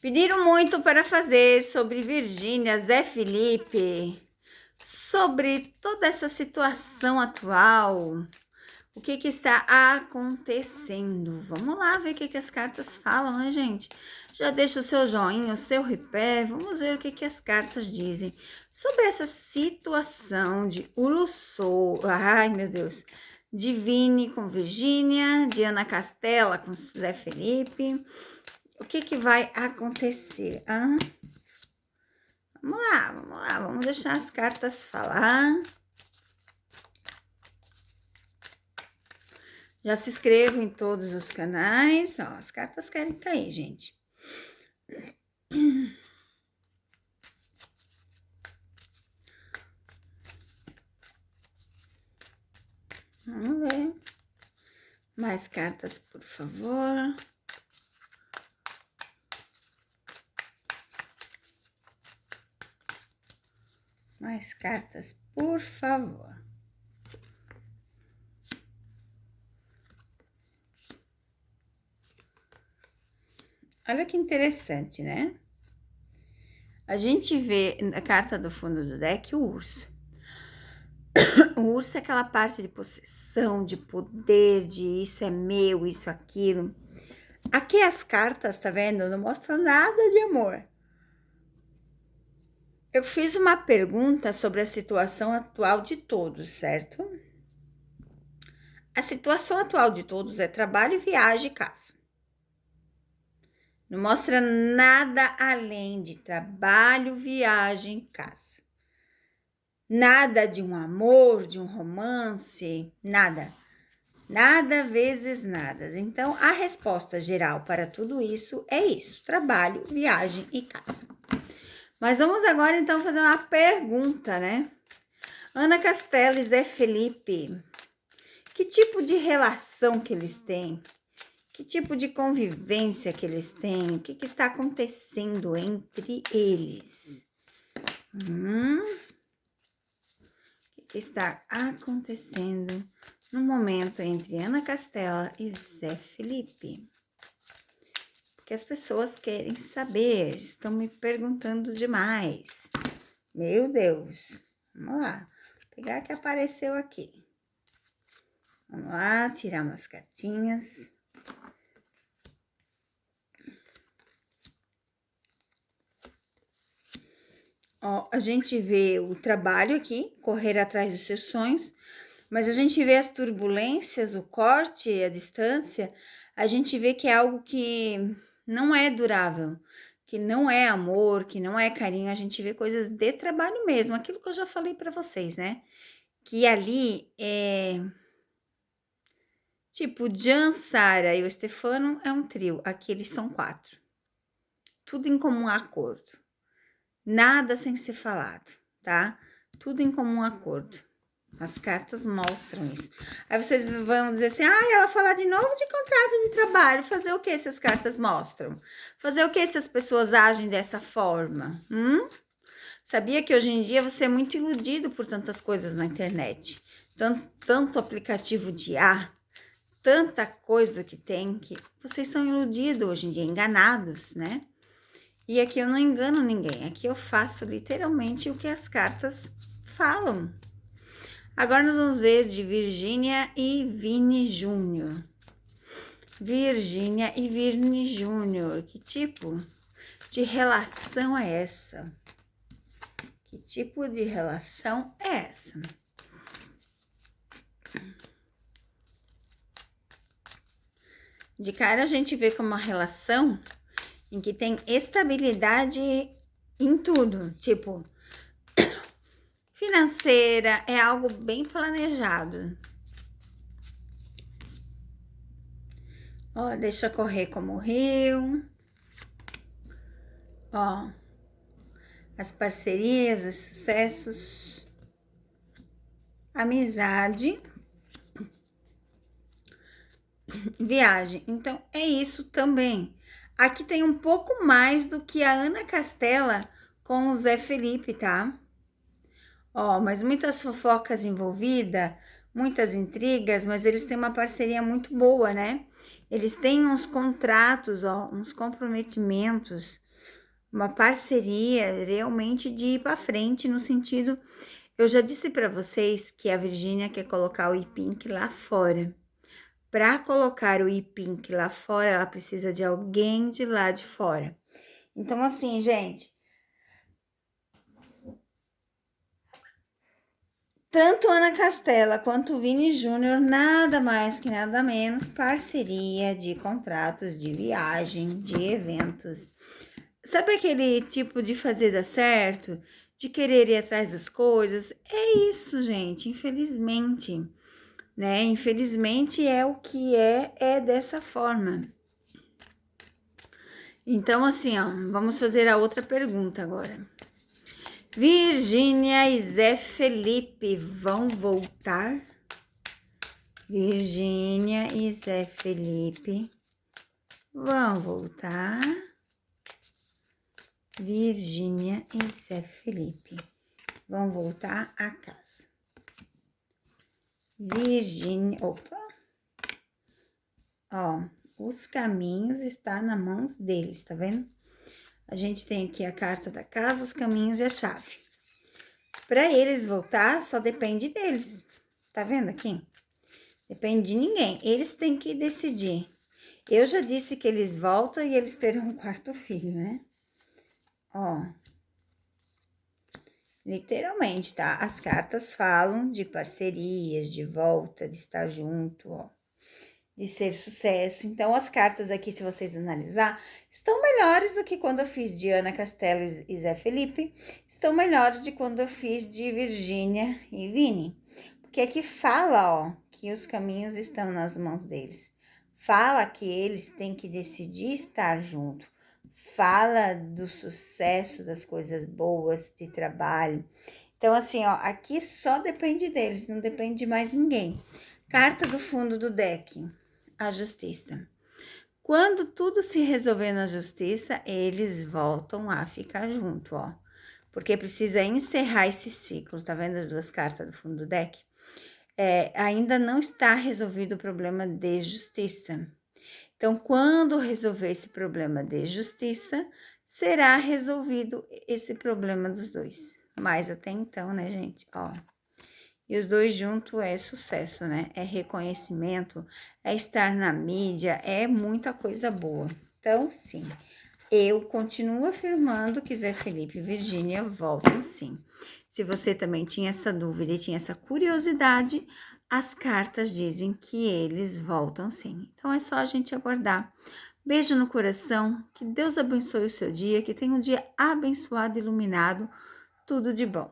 Pediram muito para fazer sobre Virgínia, Zé Felipe, sobre toda essa situação atual, o que está acontecendo. Vamos lá ver o que as cartas falam, né, gente? Já deixa o seu joinha, o seu repair, vamos ver o que as cartas dizem sobre essa situação de Ulussô, ai meu Deus, de Vini com Virgínia, de Ana Castela com Zé Felipe. O que vai acontecer? Vamos lá, vamos deixar as cartas falar. Já se inscrevam em todos os canais. Ó, as cartas querem cair, gente. Vamos ver. Mais cartas, por favor. Mais cartas, por favor. Olha que interessante, né? A gente vê na carta do fundo do deck o urso. O urso é aquela parte de possessão, de poder, de isso é meu, isso, aquilo. Aqui as cartas, tá vendo? Não mostram nada de amor. Eu fiz uma pergunta sobre a situação atual de todos, certo? A situação atual de todos é trabalho, viagem e casa. Não mostra nada além de trabalho, viagem e casa. Nada de um amor, de um romance, nada. Nada vezes nada. Então, a resposta geral para tudo isso é isso: trabalho, viagem e casa. Mas vamos agora, então, fazer uma pergunta, né? Ana Castela e Zé Felipe, que tipo de relação que eles têm? Que tipo de convivência que eles têm? O que está acontecendo entre eles? O que está acontecendo no momento entre Ana Castela e Zé Felipe? Porque as pessoas querem saber, estão me perguntando demais. Meu Deus. Vamos lá. Vou pegar que apareceu aqui. Vamos lá, tirar umas cartinhas. Ó, a gente vê o trabalho aqui, correr atrás dos seus sonhos, mas a gente vê as turbulências, o corte, a distância, a gente vê que é algo que não é durável, que não é amor, que não é carinho, a gente vê coisas de trabalho mesmo, aquilo que eu já falei para vocês, né? Que ali é... Tipo, o Jan, Sara e o Stefano é um trio, aqui eles são 4. Tudo em comum acordo. Nada sem ser falado, tá? Tudo em comum acordo. As cartas mostram isso. Aí vocês vão dizer assim, ela fala de novo de contrato de trabalho. Fazer o que essas cartas mostram? Fazer o que se as pessoas agem dessa forma? Sabia que hoje em dia você é muito iludido por tantas coisas na internet? Tanto aplicativo de tanta coisa que tem, que vocês são iludidos hoje em dia, enganados, né? E aqui eu não engano ninguém, aqui eu faço literalmente o que as cartas falam. Agora nós vamos ver de Virgínia e Vini Júnior. Virgínia e Vini Júnior, que tipo de relação é essa? Que tipo de relação é essa? De cara a gente vê como uma relação em que tem estabilidade em tudo, tipo, financeira, é algo bem planejado. Ó, deixa correr como o rio. Ó, as parcerias, os sucessos, amizade, viagem. Então, é isso também. Aqui tem um pouco mais do que a Ana Castela com o Zé Felipe, tá? Ó, mas muitas fofocas envolvidas, muitas intrigas, mas eles têm uma parceria muito boa, né? Eles têm uns contratos, ó, uns comprometimentos. uma parceria realmente de ir para frente no sentido, eu já disse para vocês que a Virgínia quer colocar o e-pink lá fora. Para colocar o e-pink lá fora, ela precisa de alguém de lá de fora. Então, assim, gente, tanto Ana Castela quanto Vini Júnior, nada mais que nada menos, parceria de contratos de viagem, de eventos. Sabe aquele tipo de fazer dar certo? De querer ir atrás das coisas? É isso, gente, infelizmente, né? Infelizmente é o que é dessa forma. Então, assim, ó, vamos fazer a outra pergunta agora. Virgínia e Zé Felipe vão voltar? Virgínia e Zé Felipe vão voltar? Virgínia e Zé Felipe vão voltar a casa. Virgínia, opa, ó, os caminhos estão nas mãos deles, tá vendo? A gente tem aqui a carta da casa, os caminhos e a chave. Para eles voltar, só depende deles, tá vendo aqui? Depende de ninguém, eles têm que decidir. Eu já disse que eles voltam e eles terão um quarto filho, né? Ó, literalmente, tá? As cartas falam de parcerias, de volta, de estar junto, ó, de ser sucesso. Então, as cartas aqui, se vocês analisar, estão melhores do que quando eu fiz de Ana Castela e Zé Felipe, estão melhores de quando eu fiz de Virgínia e Vini. Porque aqui fala, ó, que os caminhos estão nas mãos deles. Fala que eles têm que decidir estar junto. Fala do sucesso, das coisas boas de trabalho. Então, assim, ó, aqui só depende deles, não depende de mais ninguém. Carta do fundo do deck, a justiça. Quando tudo se resolver na justiça, eles voltam a ficar junto, ó. Porque precisa encerrar esse ciclo, tá vendo as duas cartas do fundo do deck? Ainda não está resolvido o problema de justiça. Então, quando resolver esse problema de justiça, será resolvido esse problema dos dois. Mas até então, né, gente? Ó. E os dois juntos é sucesso, né? É reconhecimento, é estar na mídia, é muita coisa boa. Então, sim, eu continuo afirmando que Zé Felipe e Virgínia voltam sim. Se você também tinha essa dúvida e tinha essa curiosidade, as cartas dizem que eles voltam sim. Então é só a gente aguardar. Beijo no coração, que Deus abençoe o seu dia, que tenha um dia abençoado e iluminado, tudo de bom.